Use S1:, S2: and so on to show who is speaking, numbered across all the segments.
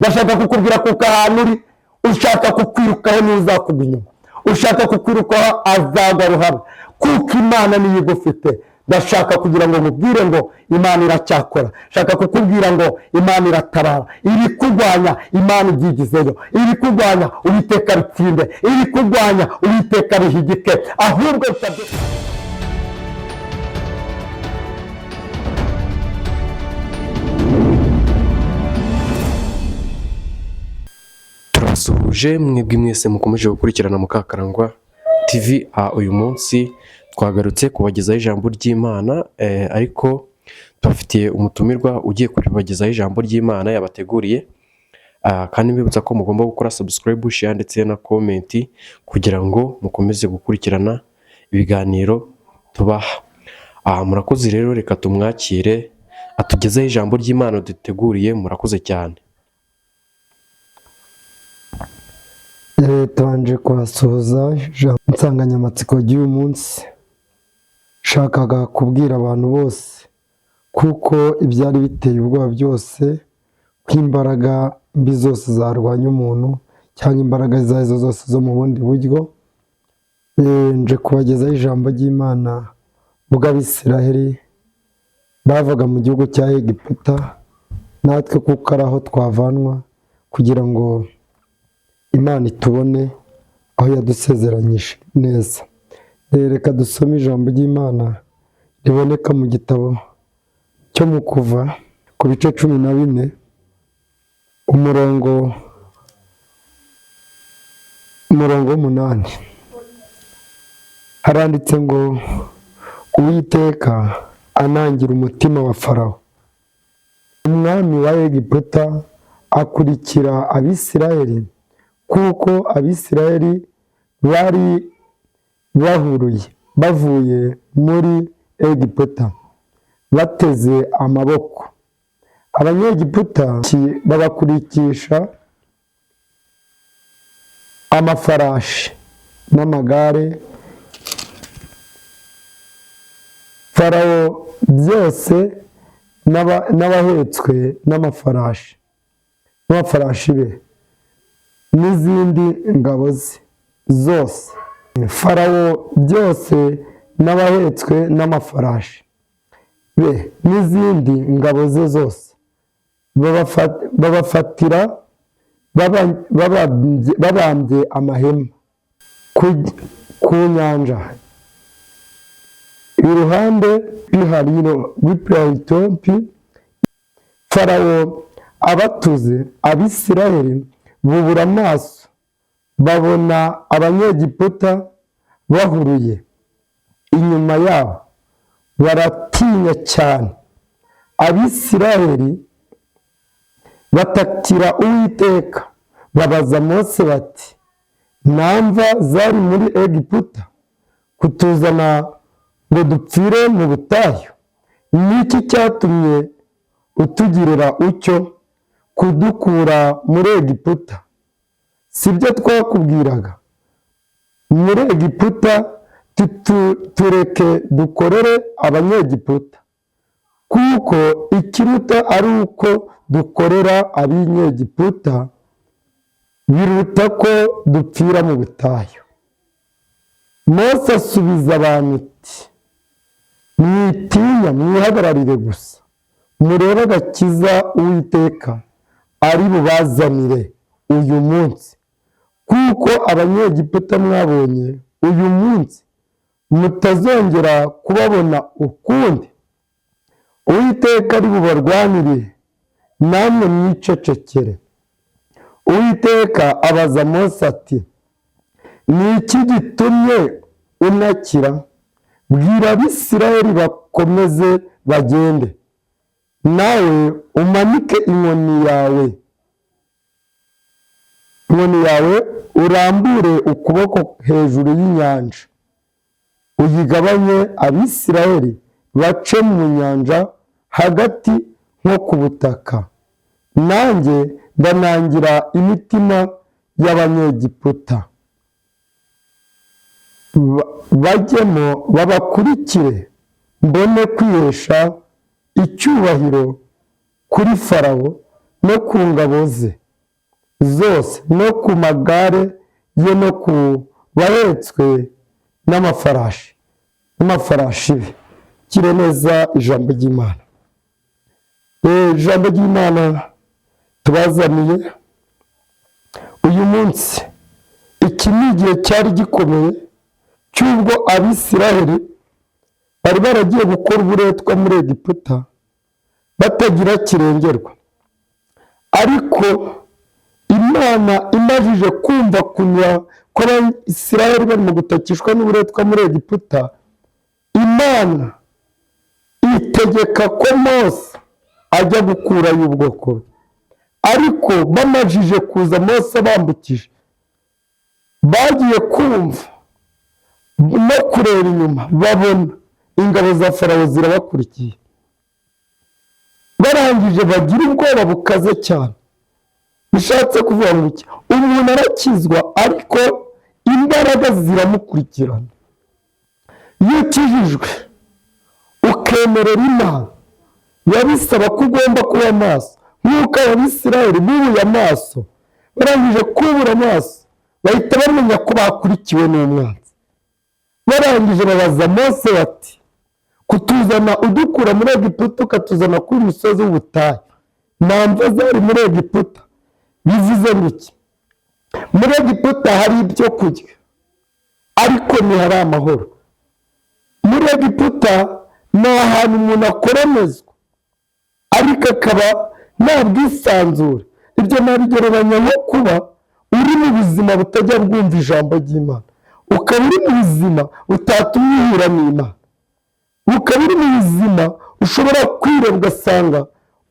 S1: bashaka kukubwira kuko ahantu uri ushaka kukwirukaho n'uzakugwa inyuma, ushaka kukwirukaho azagaruhara, kuko Imana niyo igufite. Ndashaka kugira ngo nkubwire ngo Imana iracyakora, shaka kukubwira ngo Imana iratabara. Iri kurwanya Imana ibyigizeyo, iri kurwanya Uwiteka bitsinde, iri kurwanya Uwiteka bihigike, ahubwo
S2: turasuhuje mwebwe mwese mukomeje gukurikirana Mukakarangwa TV. Uyu munsi twagarutse kubagezaho ijambo ry'Imana, ariko tubafitiye umutumirwa ugiye kubagezaho ijambo ry'Imana yabateguriye, kandi mbibutsa ko mugomba gukora subscribe, share ndetse na comment kugira ngo mukomeze gukurikirana ibiganiro tubaha. Murakoze rero, reka tumwakire atugezeho ijambo ry'Imana duteguriye. Murakoze cyane.
S3: Tubanje kuhasoza insanganyamatsiko y'uyu munsi. Shakaga kubwira abantu bose kuko ibyari biteye ubwoba byose, ko imbaraga mbi zose zarwanya umuntu cyangwa imbaraga izo arizo zose zo mu bundi buryo, nje kubagezaho ijambo ry'Imana ubwo Abisiraheli bavaga mu gihugu cya Egiputa, natwe kuko ari aho twavanwa kugira ngo Imana itubone aho yadusezeranyije neza. Reka dusome ijambo ry'Imana riboneka mu gitabo cyo mu Kuva ku bice 14 umurongo 8. Haranditse ngo Uwiteka anangira umutima wa Farawo umwami wa Egiputa, akurikira Abisiraheli, kuko Abisiraheli bari bavuye muri Egiputa bateze amaboko. Abanyegiputa babakurikisha amafarashi n'amagare. Farawo byose n'abahetswe n'amafarashi be n'izindi ngabo ze zose. Farawo byose n'abahetswe n'amafarashi be n'izindi ngabo ze zose babafatira babambye amahema ku nyanja iruhande rw'ihariro rw'Ipirayitopi. Farawo abatuze Abisiraheli bubura amaso, babona Abanyegiputa bahuruye inyuma yabo, baratinya cyane. Abisiraheli batakira Uwiteka, babaza Mose bati, nta mva zari muri Egiputa kutuzana ngo dupfire mu butayu? Niki cyatumye utugirira utyo kudukura muri Egiputa? Sibyo twakubwiraga muri Egiputa tureke dukorere Abanyegiputa, kuko ikiruta ari uko dukorera Abanyegiputa biruta ko dupfira mu butayu. Mose asubiza abantu ati, mwitinya, mwihagararire gusa, murebe agakiza Uwiteka ari bubazanire uyu munsi, kuko Abanyegiputa mwabonye uyu munsi mutazongera kubabona ukundi. Uwiteka ari bubarwanire, namwe mwicecekere. Uwiteka abaza Mose ati, ni iki gitumye unakira? Bwira Abisiraheli bakomeze bagende, nawe umanike inkoni yawe urambure ukuboko hejuru y'inyanja, uyigabanye Abisiraheli bace mu nyanja hagati nko ku butaka. Nanjye ndanangira imitima y'Abanyegiputa, bajyemo babakurikire, mbone kwihesha icyubahiro kuri Farawo no ku ngabo ze zose no ku magare ye no ku bahetswe n'amafarashi be. Kire neza ijambo ry'Imana. Ijambo ry'Imana tubazaniye uyu munsi, iki ni igihe cyari gikomeye cy'ubwo Abisiraheli bari baragiye gukora uburetwa muri Egiputa batagira kirengerwa, ariko Imana imajije kumva kunyura kw'Abisiraheli barimo gutakishwa n'uburetwa muri Egiputa, Imana itegeka ko Mose ajya gukurayo ubwoko bwe. Ariko bamajije kuza Mose bambukije, bagiye kumva no kureba inyuma babona ingabo za Farawo zirabakurikiye. Barangije bagira ubwoba bukaze cyane. Bishatse kuvuga ngo iki? Umuntu arakizwa ariko imbaraga ziramukurikirana. Iyo ukijijwe ukemerera Imana, yabisaba ko ugomba kuba maso nk'uko Abisiraheli bubuye amaso. Barangije kubura amaso bahita bamenya ko bakurikiwe n'umwanzi. Barangije babaza Mose bati, kutuzana udukura muri Egiputa ukatuzana kuri umusozi w'ubutayu, nta mva zari muri Egiputa. Bivuze iki? Muri Egiputa hari ibyo kurya ariko ntihari amahoro. Muri Egiputa ni ahantu umuntu akoremezwa ariko akaba nta bwisanzure. Ibyo nabigereranya nko kuba uri mu buzima butajya bwumva ijambo ry'Imana, ukaba uri mu buzima butatuma uhura n'Imana, ukaba uri mu buzima ushobora kwireba ugasanga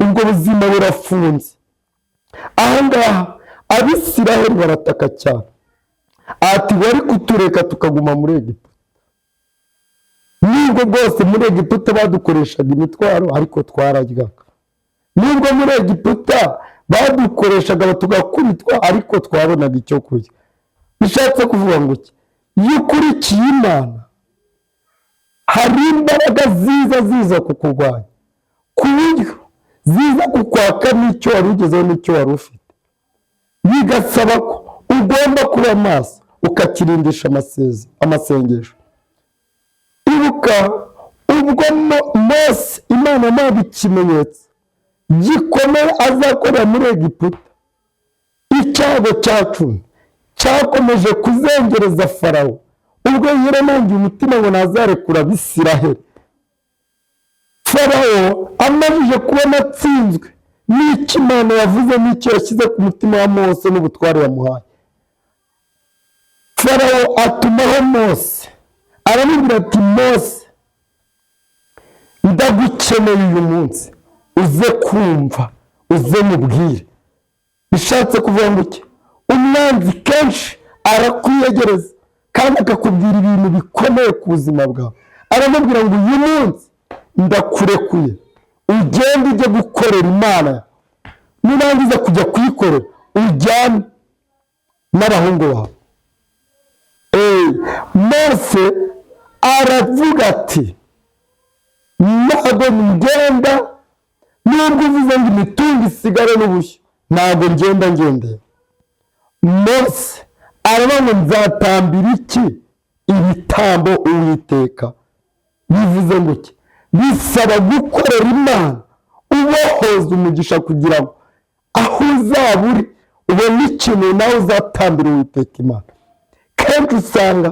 S3: ubwo buzima burafunze. Aha ngaha Abisiraheli barataka cyane, ati wari kutureka tukaguma muri Egiputa. Nubwo bwose muri Egiputa badukoreshaga imitwaro ariko twararyaga. Nubwo muri Egiputa badukoreshaga tugakubitwa ariko twabonaga icyo kurya. Bishatse kuvuga ngo iki? Iyo ukurikiye Imana hari imbaraga ziza kukurwanya, ku buryo ziza kukwaka n'icyo wari ugezeho n'icyo wari ufite. Bigasaba ko ugomba kuba maso ukakirindisha amasengesho. Ibuka ubwo Mose Imana ntabwo ikimenyetso gikomeye azakorera muri Egiputa, icyago cyacu cyakomeje kuzengereza Farawo, ubwo yiremangiye umutima ngo ntazarekura Abisiraheli. Farawo amajije kubona atsinzwe n'icyo Imana yavuze n'icyo yashyize ku mutima wa Mose n'ubutware yamuhaye, Farawo atumaho Mose aramubwira ati, Mose ndagukeneye uyu munsi, uze kumva, uze mubwire. Bishatse kuvuga ngo iki? Umwanzi kenshi arakwiyegereza kandi akakubwira ibintu bikomeye ku buzima bwawe. Aramubwira ngo uyu munsi ndakurekuye ugende ujye gukorera Imana, nurangiza kujya kuyikorera ujyane n'abahungu bawe. Mose aravuga ati, ntabwo ngenda, nubwo uvuze ngo imitungo isigare n'ubushyo, ntabwo ngenda ngendeye. Mose aravuga ngo nzatambira iki ibitambo Uwiteka? Bivuze ngo iki? Bisaba gukorera Imana ubohoza umugisha kugira ngo aho uzaba uri ubone ikintu nawe uzatambira Uwiteka Imana. Kenshi usanga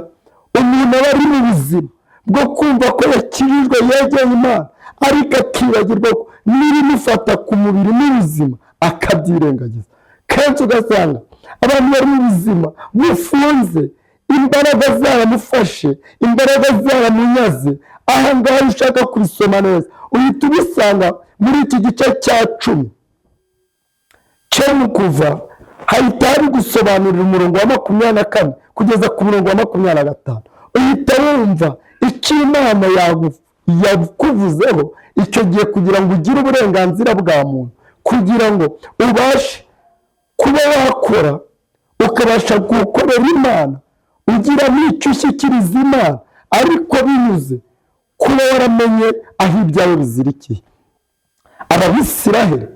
S3: umuntu aba ari mu buzima bwo kumva ko yakirijwe yegeye Imana, ariko akibagirwa ko n'ibimufata ku mubiri n'ubuzima akabyirengagiza. Kenshi ugasanga abantu bari mu buzima bufunze, imbaraga zaramufashe, imbaraga zaramunyaze. Aha ngaha ushaka kubisoma neza uhita ubisanga muri iki gice cya 10 cyo mu Kuva, hahita hari gusobanurira umurongo wa 24 kugeza ku murongo wa 25. Uhita wumva icyo Imana yakuvuzeho icyo gihe kugira ngo ugire uburenganzira bwa muntu, kugira ngo ubashe kuba wakora ukabasha gukorera Imana, ugira n'icyo ushyikiriza Imana, ariko binyuze kuba waramenye aho ibyawe bizirikiye. Abisiraheli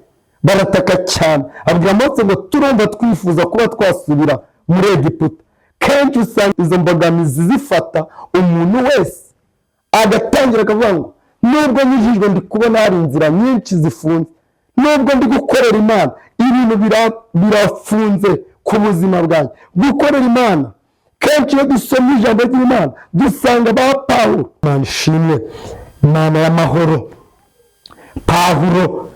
S1: barataka cyane, abwira Mose ngo turumva twifuza kuba twasubira muri Egiputa. Kenshi usanga izo mbogamizi zifata umuntu wese, agatangira akavuga ngo nubwo nyijijwe ndi kubona hari inzira nyinshi zifunze, nubwo ndi gukorera Imana ibintu birafunze ku buzima bwanjye. Gukorera Imana kenshi iyo dusoma ijambo ry'Imana dusanga ba Pawulo, Imana ishimwe, Imana y'amahoro, Pawulo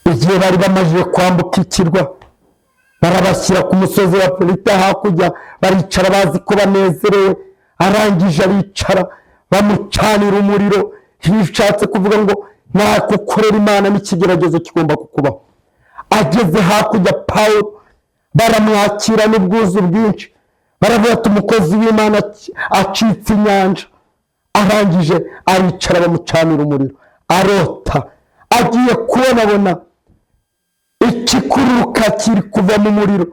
S1: igihe bari bamaze kwambuka ikirwa barabashyira ku musozi wa Polita hakurya, baricara bazi ko banezerewe, arangije aricara bamucanira umuriro. Bishatse kuvuga ngo nakukorera Imana n'ikigeragezo kigomba kukubaho. Ageze hakurya Pawulo baramwakira n'ubwuzu bwinshi, baravuga ati umukozi w'Imana acitse inyanja. Arangije aricara bamucanira umuriro, arota agiye kubonabona ikikururuka kiri kuva mu muriro,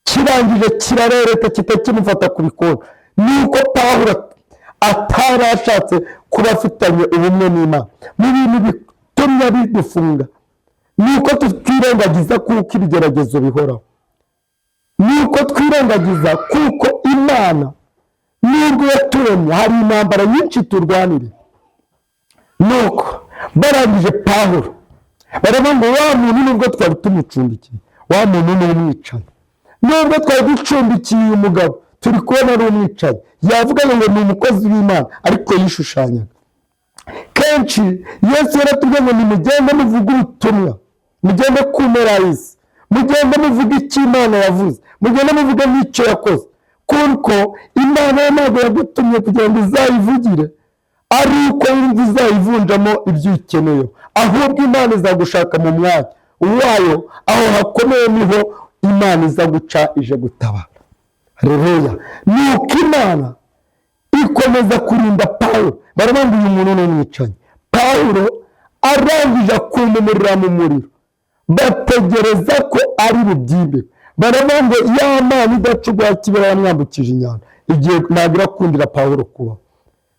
S1: kirangije kirarereta kitakimufata ku bikona. Nuko Pawulo atarashatse kuba afitanye ubumwe n'Imana. Mu bintu bitumye bidufunga nuko twirengagiza kuko ibigeragezo bihoraho, nuko twirengagiza kuko Imana nubwo yaturemye hari intambara nyinshi turwanire. Nuko barangije Pawulo baravuga ngo wa muntu nubwo twari tumucumbikiye, wa muntu ni umwicanyi. Nubwo twari ducumbikiye uyu mugabo turi kubona ari umwicanyi, yavuga ngo ni umukozi w'Imana ariko yishushanyaga. Kenshi Yesu yaratubwiye ngo nimugende muvuge ubutumwa, mugende ku mpera y'isi, mugende muvuge icyo Imana yavuze, mugende muvuge n'icyo yakoze, kuko Imana ntabwo yagutumye kugira ngo uzayivugire ari uko wumva uzayivunjamo ibyo ukeneye, ahubwo Imana izagushaka mu mwanya wayo, aho hakomeye niho Imana iza guca ije gutabara. Haleluya. Nuko Imana ikomeza kurinda Pawulo. Baravuga ngo uyu muntu ni umwicanyi. Pawulo arangije akumumurira mu muriro, bategereza ko ari bubyimbe. Baravuga ngo ya Mana idacugwa kibera yamwambukije inyanja, igihe ntabwo irakundira Pawulo kubaho.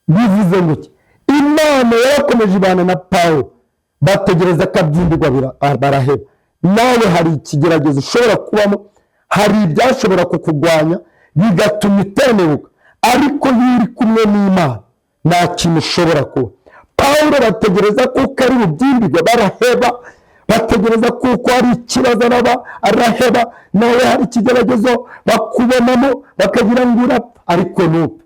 S1: Bivuze ngo Imana yarakomeje ibana na Pawulo, bategereza ko abyimburwa baraheba. Nawe hari ikigeragezo ushobora kubamo, hari ibyashobora kukugwanya bigatuma itenebuka, ariko iyo uri kumwe n'Imana nta kintu ushobora kuba. Pawulo bategereza kuko ari bubyimbirwe baraheba, bategereza kuko hari ikibazo araheba, nawe hari ikigeragezo bakubonamo bakagira ngo urapfa ariko ntupfe,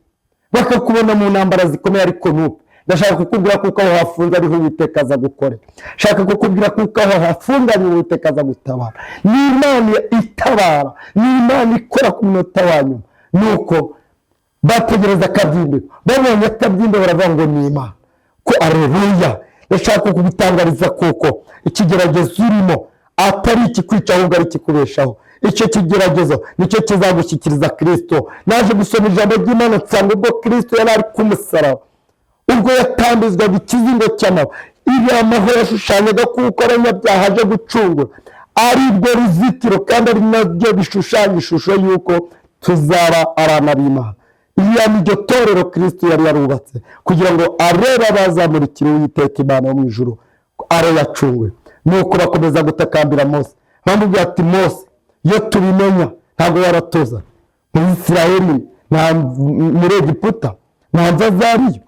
S1: bakakubona mu ntambara zikomeye ariko ntupfe. Ndashaka kukubwira kuko aho hafunze ariho Uwiteka aza gukorera. Shaka kukubwira kuko aho hafunganye Uwiteka aza gutabara. Ni Imana itabara, ni Imana ikora ku munota wa nyuma. Nuko bategereza akabyimbe, babonye akabyimbe baravuga ngo ni Imana. Ko aleluya. Ndashaka kugutangariza kuko ikigeragezo urimo atari ikikwica ahubwo ari ikikubeshaho. Icyo kigeragezo nicyo kizagushyikiriza Kristo. Naje gusoma ijambo ry'Imana nsanga ubwo Kristo yari ari ku musaraba, ubwo yatambizwaga ikizingo cy'amahwa, iri amahwa yashushanyaga kuko abanyabyaha aje gucungura, ari rwo ruzitiro kandi ari naryo bishushanya ishusho y'uko tuzaba abana b'Imana. Iriya ni ryo torero Kristo yari yarubatse kugira ngo arebe abazamurikira Uwiteka Imana yo mu ijuru ari yacunguye. Nuko bakomeza gutakambira Mose, bamubwira ati Mose, iyo tubimenya ntabwo waratoza mu Isirayeli muri Egiputa nta mva zariyo.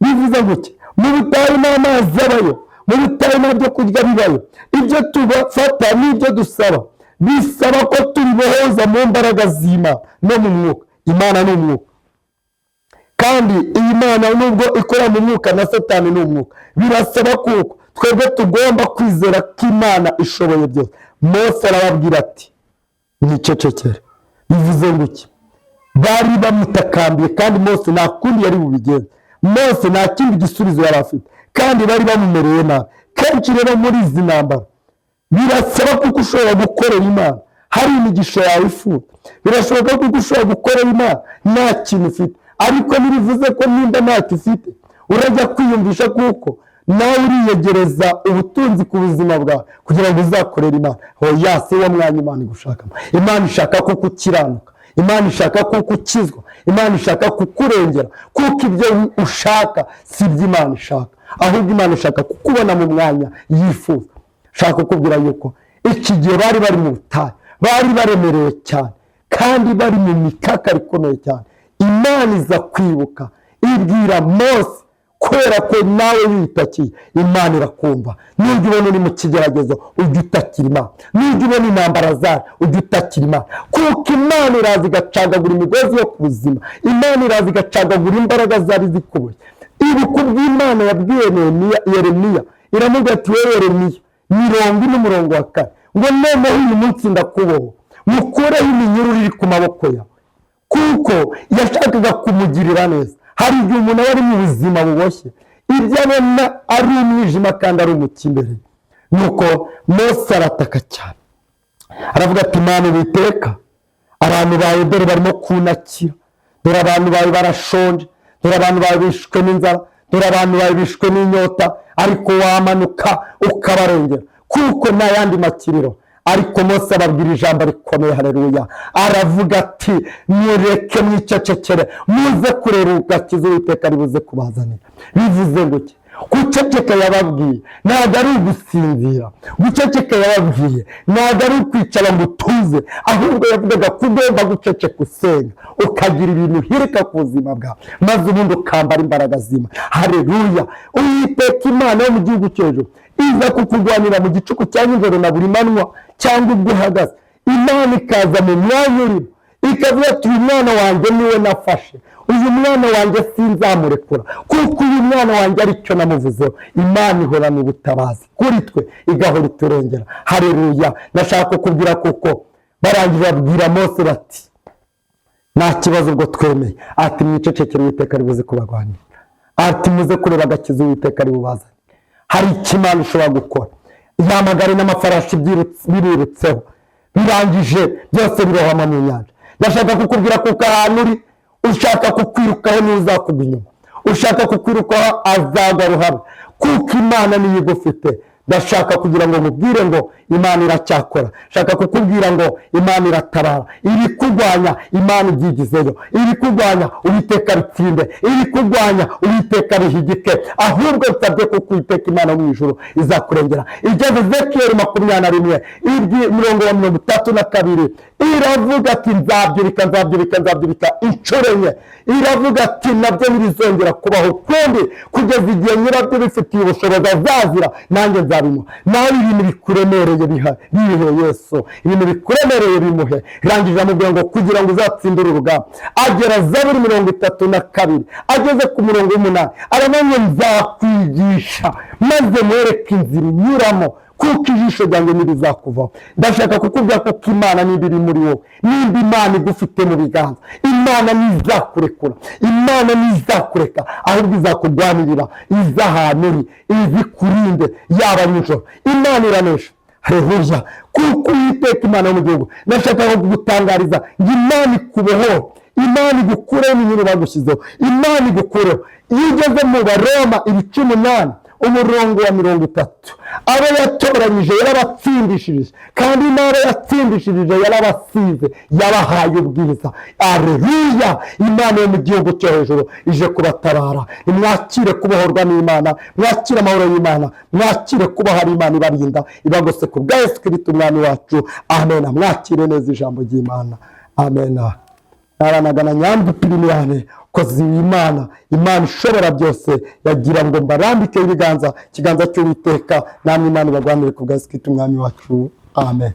S1: Bivuze ngo mu butayu n'amazi abayo, mu butayu nta byo kurya bibayo. Ibyo tubafata n'ibyo dusaba bisaba ko turibohoza mu mbaraga z'Imana no mu mwuka. Imana ni umwuka, kandi iyi Mana nubwo ikora mu mwuka na Satani ni umwuka, birasaba kuko twebwe tugomba kwizera ko Imana ishoboye byose. Mose arababwira ati nicecekere. Bivuze ngo bari bamutakambiye kandi Mose nta kundi yari bubigenze. Mose nta kindi gisubizo yari afite kandi bari bamumereye nabi. Kenshi rero muri izi ntambara birasaba kuko ushobora gukorera Imana hari imigisha yawe ifuta, birashoboka kuko ushobora gukorera Imana nta kintu ufite, ariko ntibivuze ko nimba ntacyo ufite urajya kwiyumvisha kuko nawe uriyegereza ubutunzi ku buzima bwawe kugira ngo uzakorere Imana. Oya, si wo mwanya Imana igushakamo. Imana ishaka kuko ukiranuka, Imana ishaka kuko ukizwa, Imana ishaka kukurengera, kuko ibyo ushaka si ibyo Imana ishaka, ahubwo Imana ishaka kukubona mu mwanya yifuza. shaka kukubwira yuko iki gihe bari bari mu butayu, bari baremerewe cyane kandi bari mu mikaka ikomeye cyane. Imana iza kwibuka ibwira Mose, kubera ko nawe witakiye Imana irakumva. Nujya ubona uri mu kigeragezo ujya utakira Imana, nujya ubona intambara zayo ujya utakira Imana, kuko Imana iraza igacagagura imigozi yo ku buzima. Imana iraza igacagagura imbaraga zari zikuboshye. Ibuka ubw'Imana yabwiye Yeremiya, iramubwira ati wowe Yeremiya 40:4 ngo noneho uyu munsi ndakuboha, mukureho iminyururu iri ku maboko yawe. Kuko yashakaga kumugirira neza. Hari igihe umuntu aba ari mu buzima buboshye, ibyo abona ari umwijima kandi ari umukimbere. Nuko Mose arataka cyane, aravuga ati Imana Uwiteka, abantu bawe dore barimo kunakira, dore abantu bawe barashonje, dore abantu bawe bishwe n'inzara, dore abantu bawe bishwe n'inyota, ariko wamanuka ukabarengera kuko nta yandi makiriro. Ariko Mose ababwira ijambo rikomeye, haleluya, aravuga ati mureke mwicecekere muze kureba ugakiza Uwiteka ari buze kubazanira. Bivuze ngo iki? Guceceka yababwiye ntabwo ari ugusinzira, guceceka yababwiye ntabwo ari ukwicara ngo utuze, ahubwo yavugaga ko ugomba guceceka usenga, ukagira ibintu uhirika ku buzima bwawe, maze ubundi ukambara imbaraga z'Imana. Haleluya. Uwiteka Imana yo mu gihugu cy'ejo iza kukurwanira mu gicuku cya nijoro na buri manywa cyangwa ubwo uhagaze. Imana ikaza mu mwanya urimo ikavuga ati uyu mwana wanjye niwe nafashe, uyu mwana wanjye sinzamurekura, kuko uyu mwana wanjye aricyo namuvuzeho. Imana ihorana ubutabazi kuri twe, igahora iturengera. Haleluya. Nashaka kukubwira kuko barangije babwira Mose bati nta kibazo ubwo twemeye, ati mwicecekere Uwiteka ari buze kubarwanira, ati muze kureba agakiza Uwiteka ari bubazane. Hari icyo Imana ishobora gukora. Ihamagare n'amafarashi birurutseho, birangije byose birohama mu nyanja. Ndashaka kukubwira kuko ahantu uri ushaka kukwirukaho n'uzakugwa inyuma, ushaka kukwirukaho azagwa ruhame, kuko Imana niyo igufite. Ndashaka kugira ngo mubwire ngo Imana iracyakora. Shaka kukubwira ngo Imana iratabara. Iri kurwanya Imana ibyigizeyo, iri kurwanya Uwiteka bitsinde, iri kurwanya Uwiteka bihigike. Ahubwo nsabye kuko Uwiteka Imana mu ijuru izakurengera. Igeze Ezekiyeli 20:32 iravuga ati nzabyubika inshuro enye. Iravuga ati nabyo ntibizongera kubaho ukundi, kugeza igihe nyirabyo bifitiye ubushobozi azazira, nanjye nzabimo. Nawe ibintu bikuremereye bihe Yesu, ibintu bikuremereye bimuhe. Irangije amubwira ngo kugira ngo uzatsindire urugamba. Agera Zaburi 32, ageze ku 8 aramanye nzakwigisha maze mwereke inzira unyuramo, kuko ijisho ryanjye ntirizakuvaho. Ndashaka kukubwira kuko Imana niba iri muri wowe, nimba Imana igufite mu biganza, Imana ntizakurekura, Imana ntizakureka, ahubwo izakurwanirira, iza ahantu uri, izikurinde yaba nijoro. Imana iranesha. Haleluya. Kuko Uwiteka Imana yo mu gihugu, ndashaka kugutangariza ngo Imana ikuboho, Imana igukureho iminyururu bagushyizeho, Imana igukureho. Iyo ugeze mu Baroma 8 umurongo wa 30, abo yatoranyije yarabatsindishirije, kandi n'abo yatsindishirije yarabasize, yabahaye ubwiza. Haleluya. Imana yo mu gihugu cyo hejuru ije kubatabara. Nimwakire kubohorwa n'Imana, mwakire amahoro y'Imana, mwakire kuba hari Imana ibarinda ibagose ku bwa Yesu Kristo umwami wacu. Amen. Mwakire neza ijambo ry'Imana. Amen. Naranagana Nyambu Pirimiyane, kozi w'Imana, Imana ishobora byose, yagira ngo mbarambike ibiganza, ikiganza cy'Uwiteka, namwe Imana ibagwanire ku bwa Yesu Kristo umwami wacu. Amen.